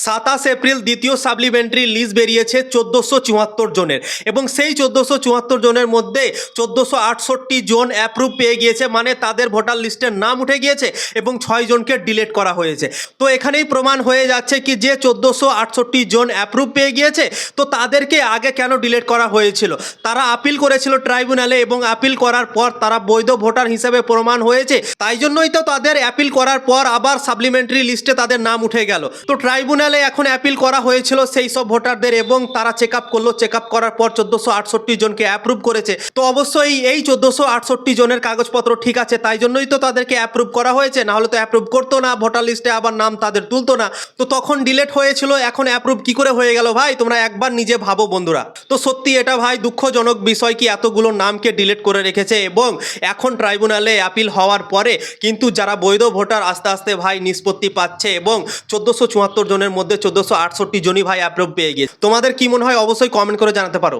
27 April দ্বিতীয় supplementary list বেরিয়েছে 1474 জনের, এবং সেই 1474 জনের মধ্যে 1468 জন অ্যাপ্রুভ পেয়ে গিয়েছে, মানে তাদের ভোটার লিস্টের নাম উঠে গিয়েছে এবং 6 জনকে ডিলিট করা হয়েছে। তো এখানেই প্রমাণ হয়ে যাচ্ছে কি যে 1468 জন অ্যাপ্রুভ পেয়ে গিয়েছে, তো তাদেরকে আগে কেন ডিলিট করা হয়েছিল? তারা আপিল করেছিল ট্রাইব্যুনালে এবং আপিল করার পর তারা বৈধ ভোটার হিসেবে প্রমাণ হয়েছে, তাই জন্যই তো তাদের অ্যাপিল করার পর আবার সাপ্লিমেন্টারি লিস্টে তাদের নাম উঠে গেল। তো ট্রাইব্যুনালে এখন অ্যাপিল করা হয়েছিল সেই সব ভোটারদের এবং তারা চেক আপ করলো, চেক আপ করার পর 1468 জনকে অ্যাপ্রুভ করেছে। তো অবশ্যই এই 1468 জনের কাগজপত্র ঠিক আছে, তাই জন্যই তো তাদেরকে অ্যাপ্রুভ করা হয়েছে, না হলে তো অ্যাপ্রুভ করতো না, ভোটার লিস্টে আবার নাম তাদের তুলতো না। তো তখন ডিলেট হয়েছিল, এখন অ্যাপ্রুভ কি করে হয়ে গেল ভাই? তোমরা একবার নিজে ভাবো বন্ধুরা। তো সত্যি এটা ভাই দুঃখজনক বিষয় কি এতগুলো নামকে ডিলিট করে রেখেছে, এবং এখন ট্রাইব্যুনালে অ্যাপিল হওয়ার পরে কিন্তু যারা বৈধ ভোটার আস্তে আস্তে ভাই নিষ্পত্তি পাচ্ছে, এবং 1474 জনের মধ্যে 1468 জনই ভাই অ্যাপ্রুভ পেয়ে গিয়েছে। তোমাদের কি মনে হয় অবশ্যই কমেন্ট করে জানাতে পারো।